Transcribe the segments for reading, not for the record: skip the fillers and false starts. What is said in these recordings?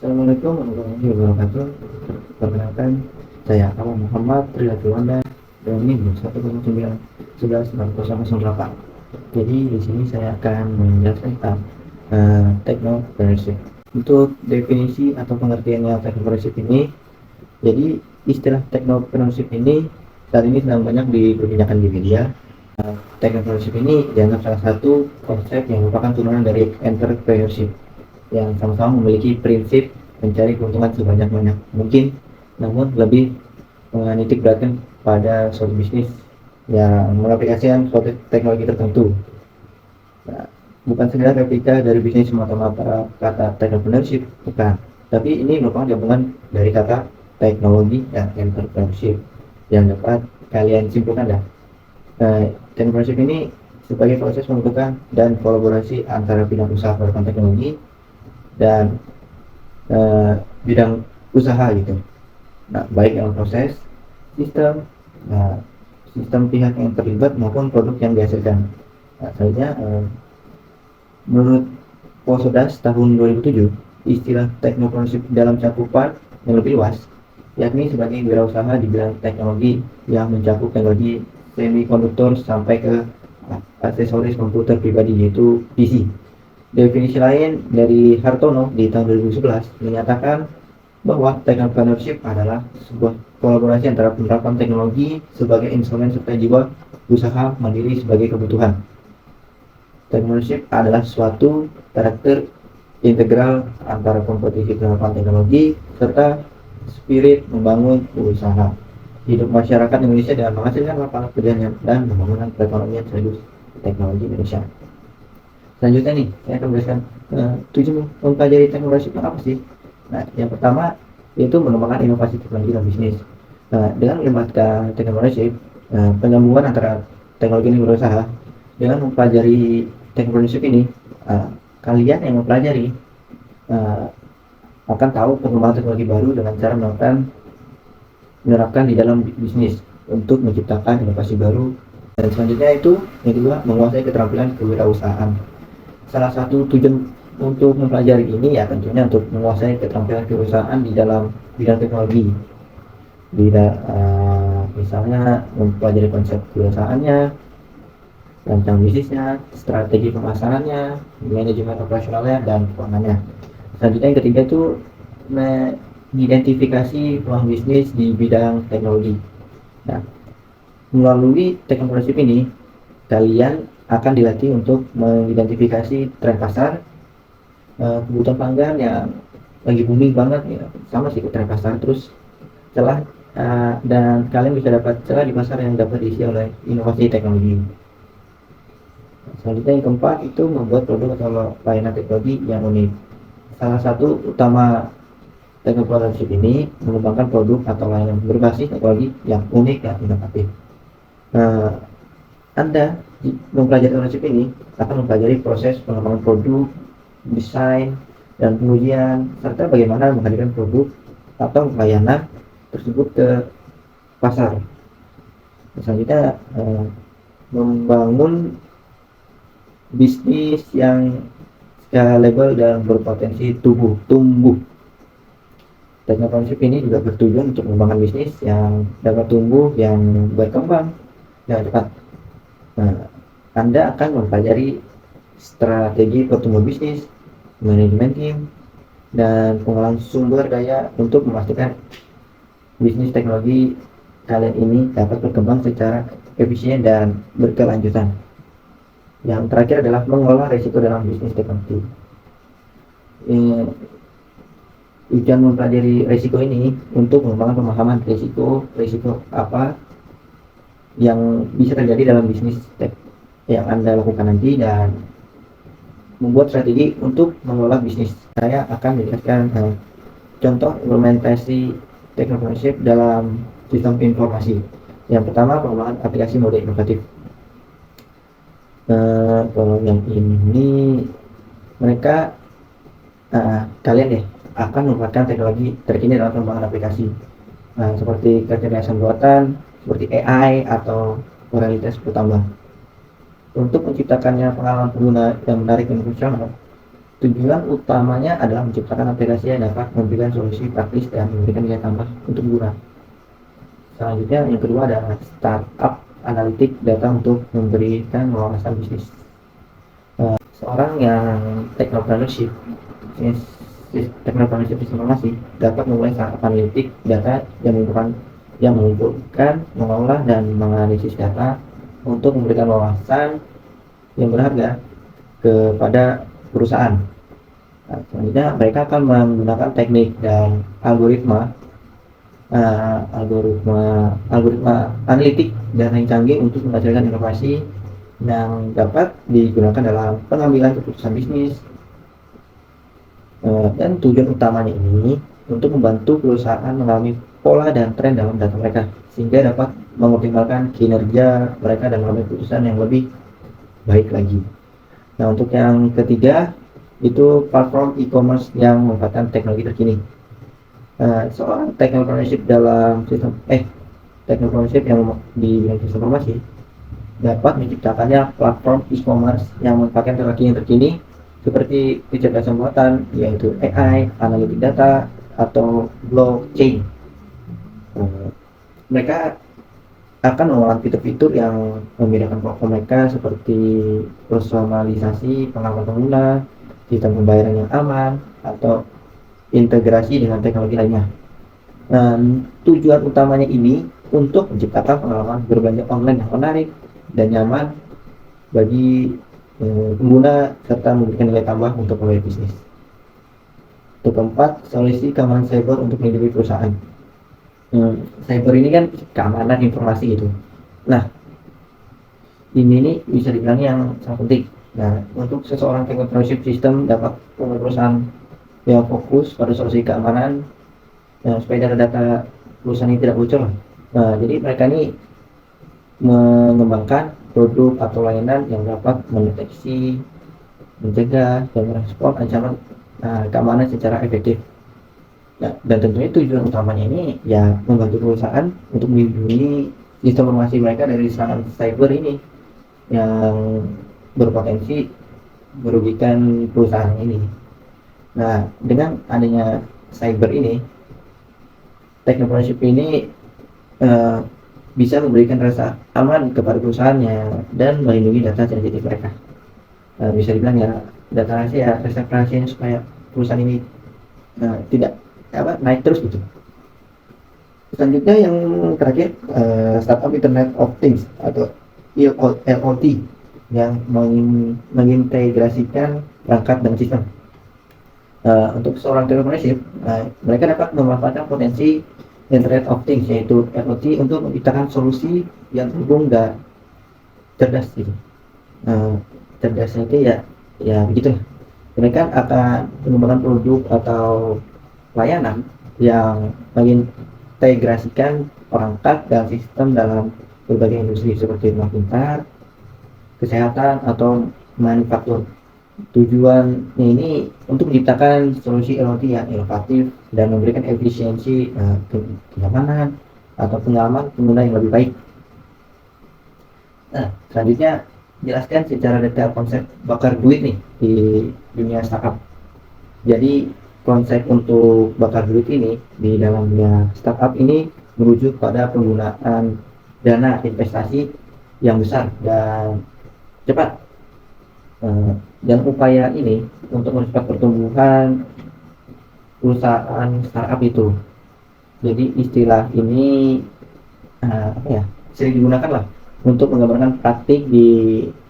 Assalamualaikum warahmatullahi wabarakatuh. Perkenalkan, saya Ahmad Muhammad Trilajuwanda dan ini 109 11 Jadi di sini saya akan menjelaskan tentang technopreneurship. Untuk definisi atau pengertiannya technopreneurship ini, jadi istilah technopreneurship ini saat ini sedang banyak diperbincangkan di media. Technopreneurship ini dianggap salah satu konsep yang merupakan turunan dari entrepreneurship yang sama-sama memiliki prinsip mencari keuntungan sebanyak-banyak mungkin, namun lebih menitik beratkan pada suatu bisnis yang mengaplikasikan suatu teknologi tertentu. Nah, bukan sekedar replika dari bisnis semata-mata kata technopreneurship, bukan. Tapi ini merupakan gabungan dari kata teknologi dan entrepreneurship yang dapat kalian simpulkan dah. Technopreneurship ini sebagai proses pembentukan dan kolaborasi antara bidang usaha peralatan teknologi dan bidang usaha gitu. Nah, baik dalam proses, sistem, sistem pihak yang terlibat maupun produk yang dihasilkan. Nah, selanjutnya menurut Posodas tahun 2007, istilah technopreneurship dalam cakupan yang lebih luas, yakni sebagai wirausaha di bidang teknologi yang mencakup teknologi semikonduktor sampai ke aksesoris komputer pribadi, yaitu PC. Definisi lain dari Hartono di tahun 2011 menyatakan bahwa technopreneurship adalah sebuah kolaborasi antara penerapan teknologi sebagai instrumen serta jiwa usaha mandiri sebagai kebutuhan. Technopreneurship adalah suatu karakter integral antara kompetisi penerapan teknologi serta spirit membangun usaha hidup masyarakat Indonesia dengan menghasilkan lapangan pekerjaan dan pembangunan perekonomian sekaligus teknologi Indonesia. Selanjutnya nih, saya akan menjelaskan tujuan mempelajari teknopreneurship apa sih. Nah, yang pertama yaitu mengembangkan inovasi teknologi dan bisnis. Dengan melibatkan teknopreneurship, penggabungan antara teknologi dan berusaha. Dengan mempelajari teknopreneurship ini, kalian yang mempelajari akan tahu perkembangan teknologi baru dengan cara menerapkan di dalam bisnis untuk menciptakan inovasi baru. Dan selanjutnya itu yang kedua, menguasai keterampilan kewirausahaan. Salah satu tujuan untuk mempelajari ini ya tentunya untuk menguasai keterampilan kewirausahaan di dalam bidang teknologi. Misalnya mempelajari konsep kewirausahaannya, rancang bisnisnya, strategi pemasarannya, manajemen operasionalnya, dan keuangannya. Selanjutnya yang ketiga itu mengidentifikasi peluang bisnis di bidang teknologi. Nah, melalui technopreneurship ini kalian akan dilatih untuk mengidentifikasi tren pasar, kebutuhan pelanggan yang lagi booming banget ya, sama sih tren pasar, terus celah, dan kalian bisa dapat celah di pasar yang dapat diisi oleh inovasi teknologi. Selanjutnya yang keempat itu membuat produk atau layanan teknologi yang unik. Salah satu utama technopreneurship ini mengembangkan produk atau layanan berbasis teknologi yang unik dan inovatif. Anda mempelajari technopreneurship ini akan mempelajari proses pengembangan produk, desain, dan pengujian, serta bagaimana menghadirkan produk atau layanan tersebut ke pasar. Selanjutnya membangun bisnis yang scalable dan berpotensi tumbuh. Technopreneurship ini juga bertujuan untuk mengembangkan bisnis yang dapat tumbuh, yang berkembang dengan cepat. Anda akan mempelajari strategi pertumbuhan bisnis, manajemen tim, dan pengolahan sumber daya untuk memastikan bisnis teknologi kalian ini dapat berkembang secara efisien dan berkelanjutan. Yang terakhir adalah mengolah risiko dalam bisnis teknologi. Tujuan mempelajari risiko ini untuk mengembangkan pemahaman risiko apa yang bisa terjadi dalam bisnis yang Anda lakukan nanti, dan membuat strategi untuk mengelola bisnis. Saya akan menjelaskan contoh implementasi technopreneurship dalam sistem informasi. Yang pertama, pengembangan aplikasi mode inovatif. Kalau yang ini mereka kalian deh akan memanfaatkan teknologi terkini dalam pengembangan aplikasi, seperti kecerdasan buatan, seperti AI atau realitas bertambah. Untuk menciptakannya pengalaman pengguna yang menarik dan fungsional, Tujuan utamanya adalah menciptakan aplikasi yang dapat memberikan solusi praktis dan memberikan nilai tambah untuk pengguna. Selanjutnya yang kedua adalah startup analitik data untuk memberikan wawasan bisnis. Seorang yang technopreneurship informasi dapat memulai startup analitik data yang mengumpulkan, mengolah dan menganalisis data untuk memberikan wawasan yang berharga kepada perusahaan. Nah, selanjutnya mereka akan menggunakan teknik dan algoritma analitik dan yang canggih untuk menghasilkan inovasi yang dapat digunakan dalam pengambilan keputusan bisnis. Dan tujuan utamanya ini untuk membantu perusahaan mengalami pola dan tren dalam data mereka sehingga dapat mengoptimalkan kinerja mereka dan mengambil keputusan yang lebih baik lagi. Nah, untuk yang ketiga itu platform e-commerce yang memanfaatkan teknologi terkini. Seorang technopreneurship yang di bidang sistem informasi dapat menciptakannya platform e-commerce yang memanfaatkan teknologi yang terkini seperti kecerdasan buatan, yaitu AI, analitik data, atau blockchain. Mereka akan mengolah fitur-fitur yang membedakan platform mereka seperti personalisasi pengalaman pengguna, sistem pembayaran yang aman, atau integrasi dengan teknologi lainnya. Tujuan utamanya ini untuk menciptakan pengalaman berbelanja online yang menarik dan nyaman bagi pengguna serta memberikan nilai tambah untuk pegawai bisnis. Untuk keempat, solusi keamanan cyber untuk melindungi perusahaan. Cyber ini kan keamanan informasi gitu. Nah, ini bisa dibilang yang sangat penting. Nah, untuk seseorang technopreneurship system dapat perusahaan yang fokus pada solusi keamanan supaya data perusahaan ini tidak bocor. Nah, jadi mereka ini mengembangkan produk atau layanan yang dapat mendeteksi, mencegah, dan merespon ancaman keamanan secara efektif. Nah, dan tentunya tujuan utamanya ini ya membantu perusahaan untuk melindungi sistem informasi mereka dari serangan cyber ini yang berpotensi merugikan perusahaan ini. Nah, dengan adanya cyber ini, technopreneurship ini bisa memberikan rasa aman kepada perusahaannya dan melindungi data sensitif mereka. Bisa dibilang ya data rahasia, resep rahasia supaya perusahaan ini tidak naik terus gitu. Selanjutnya yang terakhir startup Internet of Things atau IoT yang mengintegrasikan perangkat dan sistem. Untuk seorang entrepreneurship, mereka dapat memanfaatkan potensi Internet of Things yaitu IoT untuk menciptakan solusi yang terhubung dan cerdas gitu. Cerdasnya itu ya begitu. Mereka akan mengembangkan produk atau layanan yang mengintegrasikan perangkat dan sistem dalam berbagai industri seperti rumah pintar, kesehatan atau manufaktur. Tujuannya ini untuk menciptakan solusi IoT yang inovatif dan memberikan efisiensi kenyamanan atau pengalaman pengguna yang lebih baik. Nah, selanjutnya jelaskan secara detail konsep bakar duit nih di dunia startup. Jadi konsep untuk bakar duit ini di dalam dunia startup ini merujuk pada penggunaan dana investasi yang besar dan cepat. Dan upaya ini untuk mempercepat pertumbuhan perusahaan startup itu. Jadi istilah ini sering digunakan lah untuk menggambarkan praktik di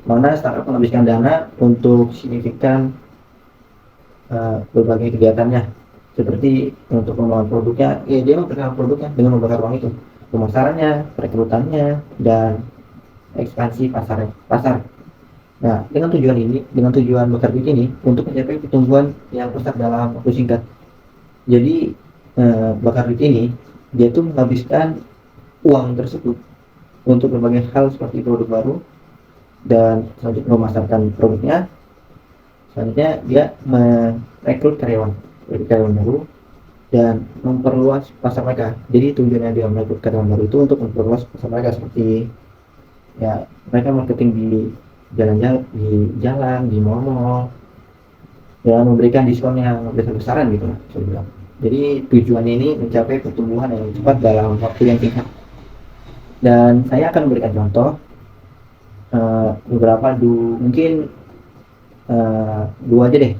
mana startup menghabiskan dana untuk signifikan berbagai kegiatannya, seperti untuk pengembangan produknya, dia memperkenalkan produknya dengan membakar uang itu, pemasarannya, perekrutannya, dan ekspansi pasar. Nah, dengan tujuan bakar duit ini untuk mencapai pertumbuhan yang pesat dalam waktu singkat. Jadi bakar duit ini dia tuh menghabiskan uang tersebut untuk berbagai hal seperti produk baru dan selanjutnya memasarkan produknya. Selanjutnya dia merekrut karyawan baru dan memperluas pasar mereka. Jadi tujuannya dia merekrut karyawan baru itu untuk memperluas pasar mereka seperti mereka marketing di jalan, di mall, dan memberikan diskon yang besar-besaran gitu lah, saya bilang. Jadi tujuannya ini mencapai pertumbuhan yang cepat dalam waktu yang singkat. Dan saya akan memberikan contoh beberapa mungkin dua aja deh.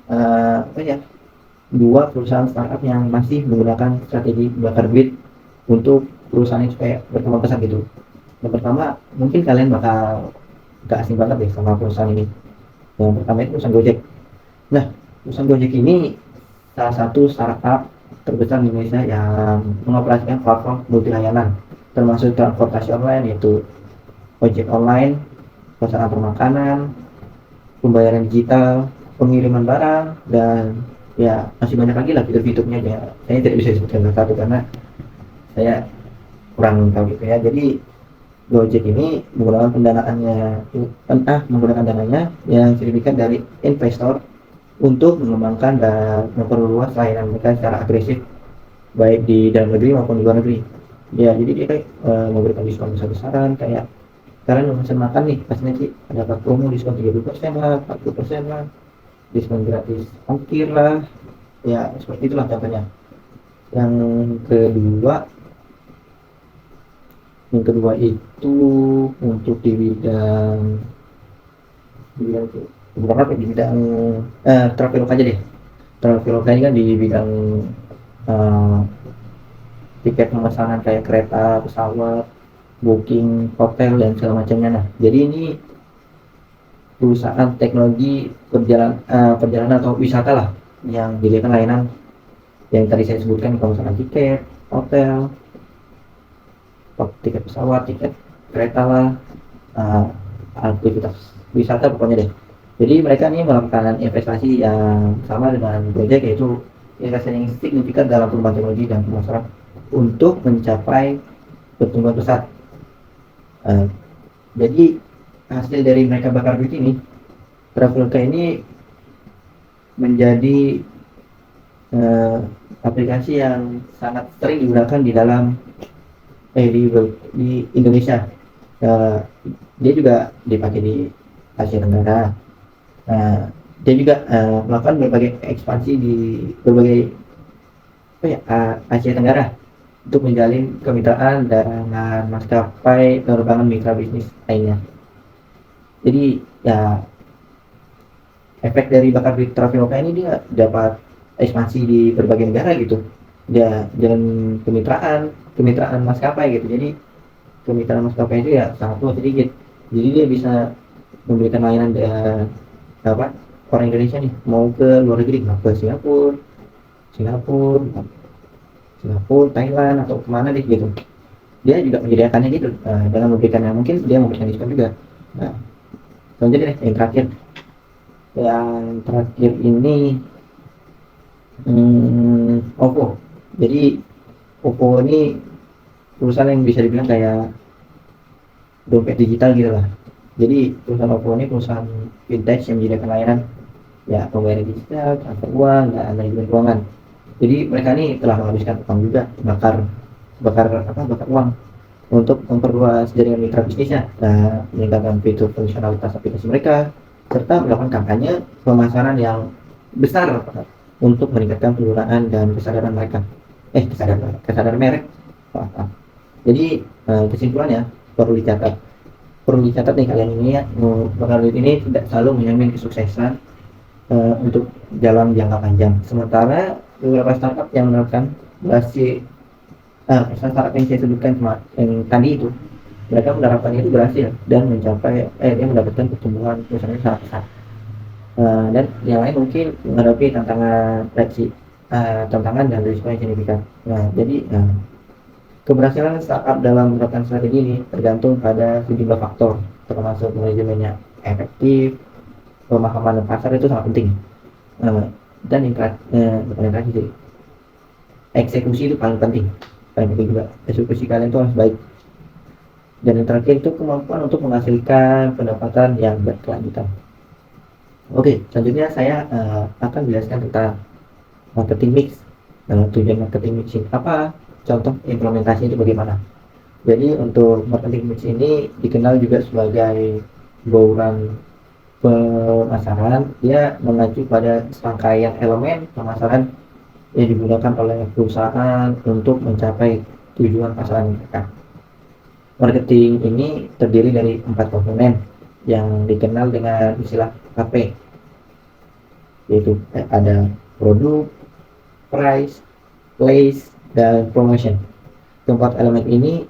Apa ya? Dua perusahaan startup yang masih menggunakan strategi bakar duit untuk perusahaan ini supaya berkembang pesat gitu. Yang pertama, mungkin kalian bakal gak asing banget deh sama perusahaan ini. Yang pertama itu perusahaan Gojek. Nah, perusahaan Gojek ini salah satu startup terbesar di Indonesia yang mengoperasikan platform multi layanan, termasuk transportasi online yaitu ojek online, pesan antar makanan, pembayaran digital, pengiriman barang, dan ya masih banyak lagi lah fitur-fiturnya ya. Saya tidak bisa sebutkan satu karena saya kurang tahu gitu ya. Jadi Gojek ini menggunakan dananya yang signifikan dari investor untuk mengembangkan dan memperluas layanan mereka secara agresif baik di dalam negeri maupun di luar negeri. Ya, jadi dia kayak memberikan diskon besar-besaran kayak kalian mau pesan makan nih pas nanti ada promo diskon 30% lah, 40% lah, diskon gratis ongkir lah, ya seperti itulah contohnya. Yang kedua itu untuk di bidang Traveloka aja deh. Traveloka ini kan di bidang eh, tiket pemesanan kayak kereta, pesawat, booking hotel dan segala macamnya. Nah, jadi ini perusahaan teknologi perjalanan atau wisata lah yang menyediakan layanan yang tadi saya sebutkan, pemesanan tiket, hotel, tiket pesawat, tiket kereta lah, aktivitas wisata pokoknya deh. Jadi mereka ini melakukan investasi yang sama dengan Gojek, yaitu investasi yang signifikan dalam perubahan teknologi dan pemasaran untuk mencapai pertumbuhan pesat. Jadi hasil dari mereka bakar duit ini, Traveloka ini menjadi aplikasi yang sangat sering digunakan di dalam di Indonesia. Dia juga dipakai di Asia Tenggara. Dia juga melakukan berbagai ekspansi di berbagai Asia Tenggara untuk menjalin kemitraan dengan maskapai penerbangan mitra bisnis lainnya. Jadi ya efek dari bakar duit Traveloka ini dia dapat ekspansi di berbagai negara gitu. Dia jalan kemitraan maskapai gitu. Jadi kemitraan maskapai itu ya sangat luas sedikit. Jadi dia bisa memberikan layanan orang Indonesia nih mau ke luar negeri, mau ke Singapura, Thailand atau kemana deh gitu. Dia juga menyediakannya gitu dengan memberikannya, mungkin dia memberikan diskon juga. Nah, selanjutnya deh yang terakhir ini Oppo. Jadi Oppo ini perusahaan yang bisa dibilang kayak dompet digital gitu lah. Jadi perusahaan Oppo ini perusahaan fintech yang menyediakan layanan ya pembayaran digital, transfer uang, dan manajemen keuangan. Jadi mereka ini telah menghabiskan uang juga, bakar uang untuk memperluas jaringan mitra bisnisnya, meningkatkan fitur fungsionalitas aplikasi mereka, serta melakukan kampanye pemasaran yang besar untuk meningkatkan penggunaan dan kesadaran mereka. Kesadaran merek. Jadi kesimpulannya perlu dicatat nih kalian ini ya, bakar duit ini tidak selalu menjamin kesuksesan untuk dalam jangka panjang. Sementara beberapa startup yang menerapkan startup yang saya sebutkan yang tadi itu, mereka menerapkan itu berhasil dan mencapai dia mendapatkan pertumbuhan perusahaan yang sangat besar. Dan yang lain mungkin menghadapi tantangan dan risiko yang signifikan. Jadi keberhasilan startup dalam menerapkan strategi ini tergantung pada sejumlah faktor, termasuk manajemennya efektif, pemahaman pasar itu sangat penting, dan eksekusi itu paling penting juga. Eksekusi kalian itu harus baik. Dan yang terakhir itu kemampuan untuk menghasilkan pendapatan yang berkelanjutan. Oke, selanjutnya saya akan menjelaskan tentang marketing mix. Tujuan marketing mix ini apa? Contoh implementasi itu bagaimana? Jadi untuk marketing mix ini dikenal juga sebagai bauran pemasaran, dia mengacu pada serangkaian elemen pemasaran yang digunakan oleh perusahaan untuk mencapai tujuan pasaran mereka. Marketing ini terdiri dari 4 komponen yang dikenal dengan istilah KP, yaitu ada produk, price, place, dan promotion. Keempat elemen ini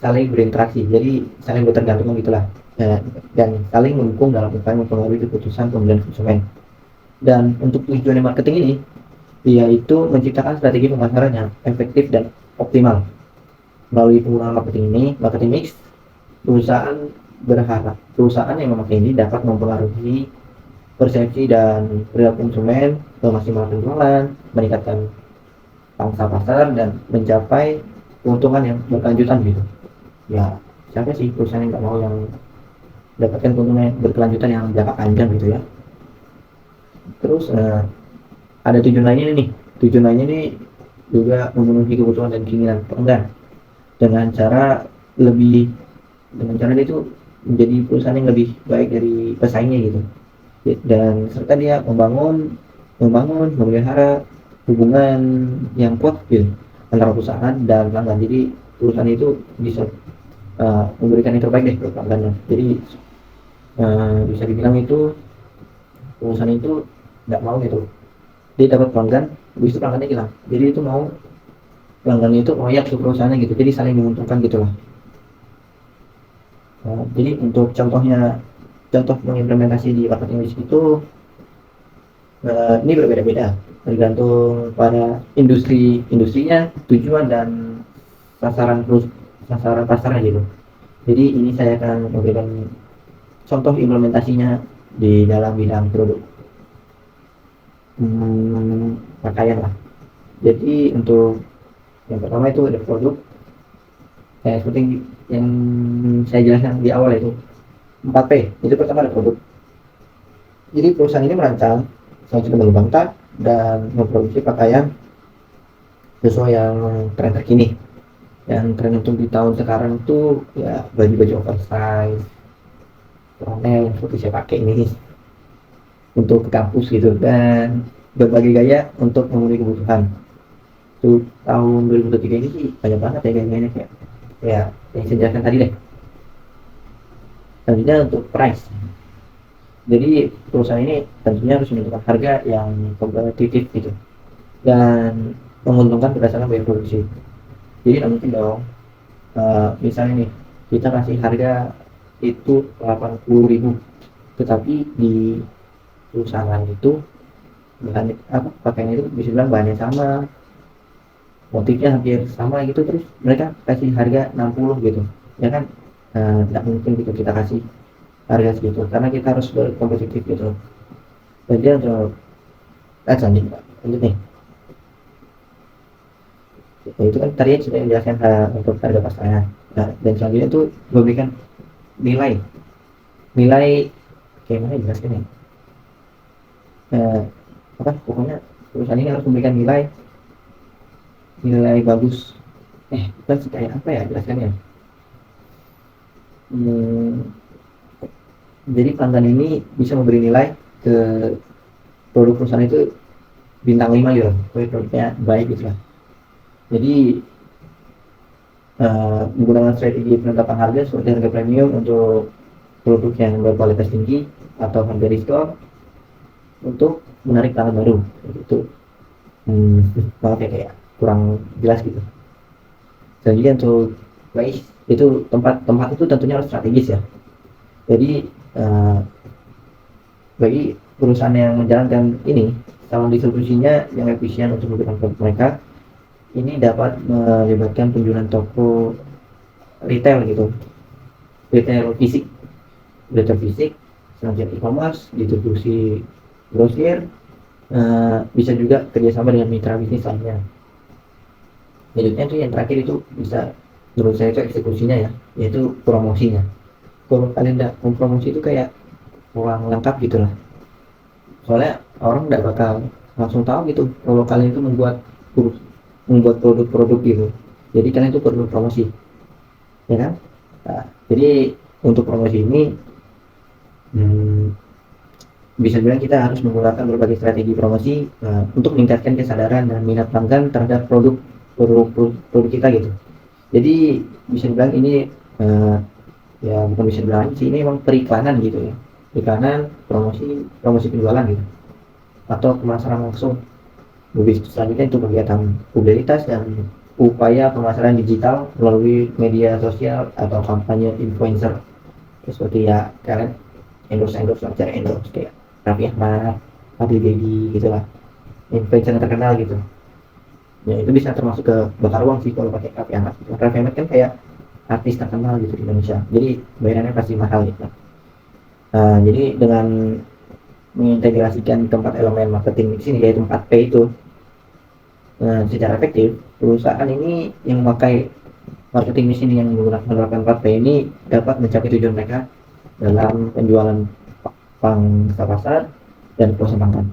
saling berinteraksi, jadi saling bertergantungan gitulah, dan saling mendukung dalam upaya mempengaruhi keputusan pembelian konsumen. Dan untuk tujuan marketing ini yaitu menciptakan strategi pemasaran yang efektif dan optimal. Melalui penggunaan marketing ini, marketing mix, perusahaan yang memakai ini dapat mempengaruhi persepsi dan perilaku konsumen, memaksimalkan penjualan, meningkatkan pangsa pasar, dan mencapai keuntungan yang berkelanjutan gitu. Ya, siapa sih perusahaan yang nggak mau yang dapatkan keuntungan yang berkelanjutan yang jangka panjang gitu ya. Terus ada tujuan lainnya nih. Tujuan lainnya nih juga memenuhi kebutuhan dan keinginan pelanggan dengan cara dia itu menjadi perusahaan yang lebih baik dari pesaingnya gitu. Dan serta dia membangun memelihara hubungan yang kuat gitu antara perusahaan dan pelanggan. Jadi perusahaan itu bisa memberikan yang terbaik deh ke pelanggannya. Jadi bisa dibilang itu perusahaan itu nggak mau gitu dia dapat pelanggan, habis itu pelanggannya hilang. Jadi itu mau pelanggannya itu royak ke perusahaannya gitu. Jadi saling menguntungkan gitulah. Jadi untuk contoh mengimplementasi di marketing list itu ini berbeda-beda tergantung pada industrinya, tujuan dan sasaran pasarnya gitu. Jadi ini saya akan memberikan contoh implementasinya di dalam bidang produk pakaian lah. Jadi untuk yang pertama itu ada produk, seperti yang saya jelaskan di awal itu 4P. Itu pertama ada produk. Jadi perusahaan ini merancang, selanjutnya mengembangkan dan memproduksi pakaian sesuai yang tren terkini. Yang tren untuk di tahun sekarang itu ya baju-baju oversize, flanel yang seperti saya pakai ini untuk ke kampus gitu, dan berbagai gaya untuk memenuhi kebutuhan. Itu tahun 2023 ini sih banyak banget ya gaya-gayanya kayak yang saya jelaskan tadi deh. Selanjutnya untuk price. Jadi perusahaan ini tentunya harus menentukan harga yang kompetitif gitu dan menguntungkan berdasarkan biaya produksi. Jadi tidak mungkin dong misalnya nih kita kasih harga itu 80.000, tetapi di perusahaan itu bahan pakaian itu bisa bilang bahannya sama, motifnya hampir sama gitu, terus mereka kasih harga 60 gitu ya kan. Tidak mungkin gitu kita kasih harga segitu karena kita harus berkompetitif gitu. Jadi untuk lanjut nih itu kan tadi sudah menjelaskan untuk harga pasaran. Dan selanjutnya itu memberikan nilai kayak mana jelaskan nih, pokoknya perusahaan ini harus memberikan nilai bagus. Bukan kayak apa ya jelaskannya. Jadi pelanggan ini bisa memberi nilai ke produk perusahaan itu bintang 5 gitu, produknya baik gitu lah. Jadi menggunakan strategi penetapan harga seperti harga premium untuk produk yang berkualitas tinggi atau harga diskon untuk menarik pelanggan baru. Itu maaf ya kayak kurang jelas gitu. Selanjutnya untuk place, itu tempat itu tentunya harus strategis ya. Jadi bagi perusahaan yang menjalankan ini, saluran distribusinya yang efisien untuk memberikan produk mereka ini dapat melibatkan penjualan toko retail gitu, retail fisik, selanjutnya e-commerce, distribusi grosir, bisa juga kerjasama dengan mitra bisnis lainnya. Selanjutnya itu yang terakhir itu bisa menurut saya itu eksekusinya ya, yaitu promosinya. Kalau kalian tidak mempromosi itu kayak kurang lengkap gitu lah, soalnya orang tidak bakal langsung tahu gitu kalau kalian itu membuat produk-produk gitu. Jadi kalian itu perlu promosi ya kan. Jadi untuk promosi ini bisa bilang kita harus menggunakan berbagai strategi promosi untuk meningkatkan kesadaran dan minat pelanggan terhadap produk kita gitu. Jadi bisa dibilang ini ya bukan bisa dibilang sih, ini memang periklanan gitu ya, periklanan promosi penjualan gitu atau pemasaran langsung. Lebih selanjutnya itu kegiatan publisitas dan upaya pemasaran digital melalui media sosial atau kampanye influencer seperti ya kalian endorse acara endorse kayak Raffi Ahmad, Adi Dedi gitulah, influencer terkenal gitu. Ya itu bisa termasuk ke bakar uang sih kalau pakai Raffi Ahmad. Raffi Ahmad kan kayak artis terkenal gitu di Indonesia, jadi bayarannya pasti mahal gitu. Jadi dengan mengintegrasikan keempat elemen marketing di sini yaitu 4P itu secara efektif, perusahaan ini yang memakai marketing di sini yang menggunakan 4P ini dapat mencapai tujuan mereka dalam penjualan pangsa pasar dan kepuasan pelanggan.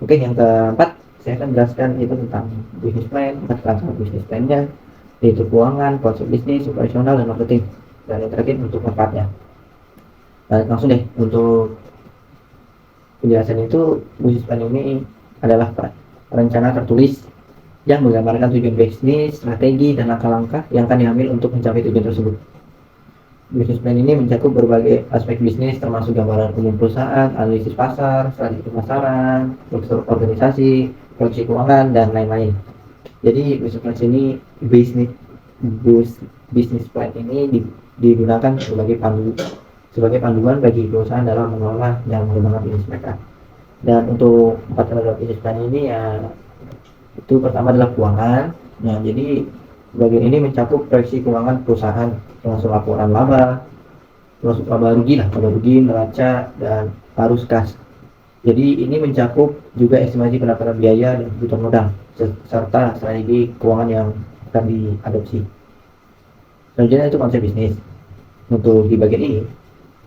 Oke, yang keempat saya akan jelaskan itu tentang bisnis plan, kerangka bisnis plannya, yaitu keuangan, konsep bisnis, operasional, dan marketing. Dan yang terakhir untuk manfaatnya. Langsung deh untuk penjelasan itu, bisnis plan ini adalah rencana tertulis yang menggambarkan tujuan bisnis, strategi, dan langkah-langkah yang akan diambil untuk mencapai tujuan tersebut. Bisnis plan ini mencakup berbagai aspek bisnis termasuk gambaran umum perusahaan, analisis pasar, strategi pemasaran, struktur organisasi, proyeksi keuangan, dan lain-lain. Jadi bisnis plan ini bisnis plan ini digunakan sebagai panduan bagi perusahaan dalam mengelola dan mengembangkan bisnis mereka. Dan untuk 4 lembaga bisnis plan ini ya itu pertama adalah keuangan. Nah, jadi bagian ini mencakup proyeksi keuangan perusahaan termasuk laporan laba, termasuk laba rugi, neraca, dan arus kas. Jadi ini mencakup juga estimasi pendapatan biaya dan kebutuhan modal serta strategi keuangan yang akan diadopsi. Selanjutnya itu konsep bisnis. Untuk di bagian ini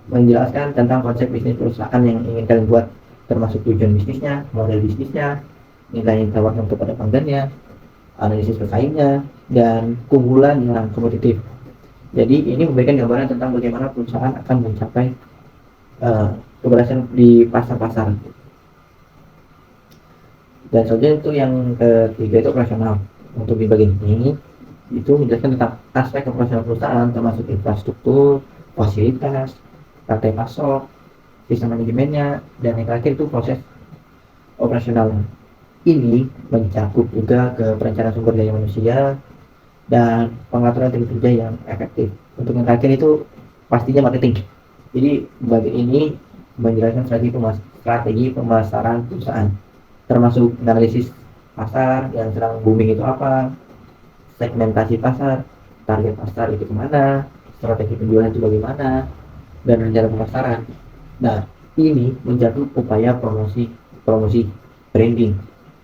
menjelaskan tentang konsep bisnis perusahaan yang ingin kalian buat, termasuk tujuan bisnisnya, model bisnisnya, nilai yang ditawarkan kepada pelanggannya, analisis pesaingnya, dan keunggulan yang kompetitif. Jadi ini memberikan gambaran tentang bagaimana perusahaan akan mencapai keberhasilan di pasar-pasar. Dan selanjutnya itu yang ketiga itu operasional. Untuk di bagian ini itu menjelaskan tentang aspek operasional perusahaan termasuk infrastruktur, fasilitas, rantai pasok, sistem manajemennya, dan yang terakhir itu proses operasional. Ini mencakup juga ke perencanaan sumber daya manusia dan pengaturan tim kerja yang efektif. Untuk yang terakhir itu pastinya marketing. Jadi bagian ini menjelaskan strategi pemasaran perusahaan, termasuk analisis pasar yang sedang booming itu apa, segmentasi pasar, target pasar itu kemana, strategi penjualan itu bagaimana, dan rencana pemasaran. Nah, ini mencakup upaya promosi, branding,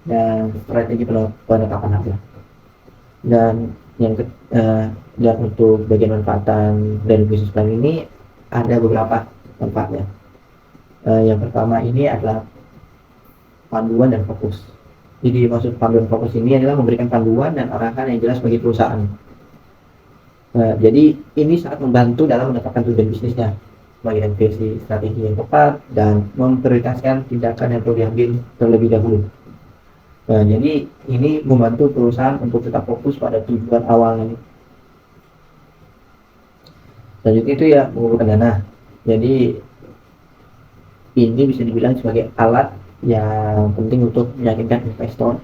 dan strategi penetapan harga. Dan dan untuk bagian manfaatan dari bisnis plan ini ada beberapa manfaatnya. Yang pertama ini adalah panduan dan fokus. Jadi maksud panduan fokus ini adalah memberikan panduan dan arahan yang jelas bagi perusahaan. Jadi ini sangat membantu dalam menetapkan tujuan bisnisnya, bagian versi strategi yang tepat, dan memprioritaskan tindakan yang perlu diambil terlebih dahulu. Nah, jadi ini membantu perusahaan untuk tetap fokus pada tujuan awalnya. Selanjutnya itu ya mengumpulkan dana. Jadi ini bisa dibilang sebagai alat yang penting untuk meyakinkan investor,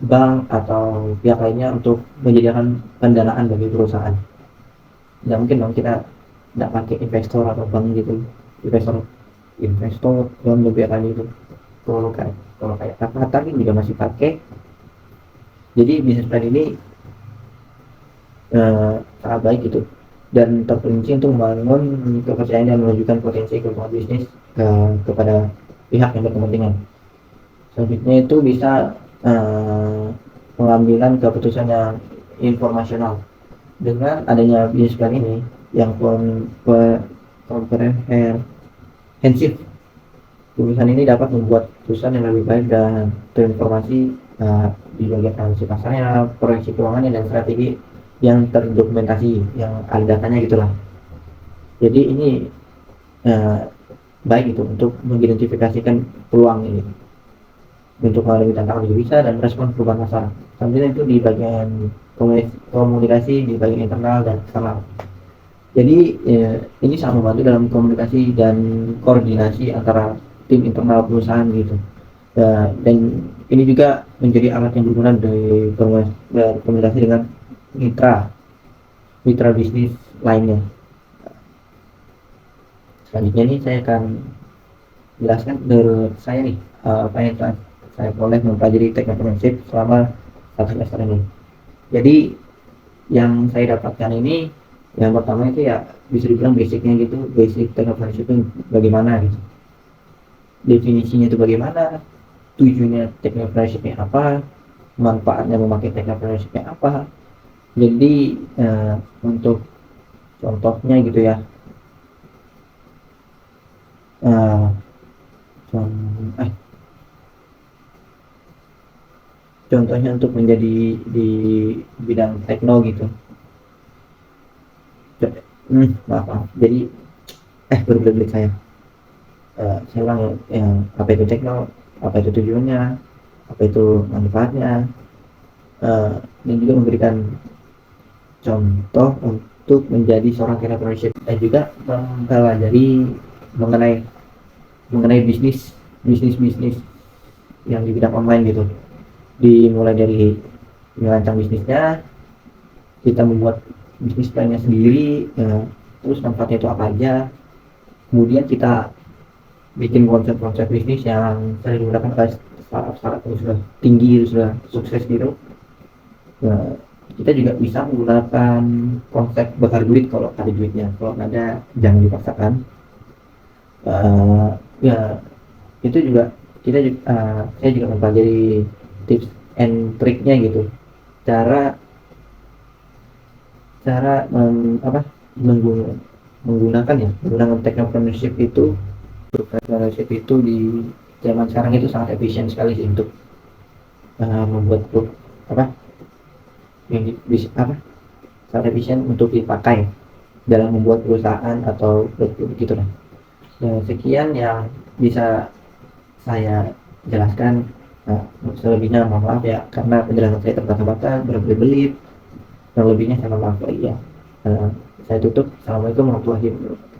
bank atau pihak lainnya untuk menyediakan pendanaan bagi perusahaan. Tidak mungkin dong kita tidak pakai investor atau bank gitu, investor yang membiarkan itu. Kalau kayak Qatar ini juga masih pakai. Jadi bisnis plan ini sangat baik gitu dan terperinci untuk membangun kepercayaan dan menunjukkan potensi keuangan bisnis kepada pihak yang berkepentingan. Selanjutnya itu bisa pengambilan keputusan yang informasional. Dengan adanya bisnis plan ini yang komprehensif, perusahaan ini dapat membuat perusahaan yang lebih baik dan terinformasi di bagian analisis pasarnya, proyeksi keuangannya, dan strategi yang terdokumentasi, yang ada datanya gitulah. Jadi ini baik itu untuk mengidentifikasikan peluang ini, untuk menghadapi tantangan juga bisa, dan merespon perubahan masalah. Selanjutnya itu di bagian komunikasi di bagian internal dan eksternal. Jadi ini sangat membantu dalam komunikasi dan koordinasi antara tim internal perusahaan gitu. Dan ini juga menjadi alat yang berguna dari komunikasi dengan mitra bisnis lainnya. Selanjutnya nih saya akan jelaskan menurut saya nih apa yang saya boleh mempelajari teknopreneurship selama 1 semester ini. Jadi yang saya dapatkan ini, yang pertama itu ya bisa dibilang basicnya gitu, basic teknopreneurship itu bagaimana gitu, definisinya itu bagaimana, tujuannya teknopreneurshipnya apa, manfaatnya memakai teknopreneurshipnya apa. Jadi untuk contohnya gitu ya, contohnya untuk menjadi di bidang tekno gitu. Maaf. Jadi berbalik saya ulang apa itu tekno, apa itu tujuannya, apa itu manfaatnya, dan juga memberikan contoh untuk menjadi seorang entrepreneurship, dan juga mempelajari mengenai bisnis yang di bidang online gitu, dimulai dari merancang bisnisnya, kita membuat bisnis plannya sendiri, terus manfaatnya itu apa aja, kemudian kita bikin konsep-konsep bisnis yang sering digunakan oleh startup yang sudah tinggi, sudah sukses gitu. Kita juga bisa menggunakan konsep bakar duit kalau ada duitnya, kalau ada jangan dipaksakan. Ya itu juga saya juga mempelajari tips and triknya gitu, cara menggunakan technopreneurship itu di zaman sekarang itu sangat efisien sekali sih untuk membuat sangat efisien untuk dipakai dalam membuat perusahaan atau begitu lah. Sekian yang bisa saya jelaskan. Selebihnya mohon maaf ya, karena penjelasan saya terbata-bata, berbelit-belit. Yang lebihnya saya mohon maaf ya. Saya tutup. Assalamualaikum warahmatullahi wabarakatuh.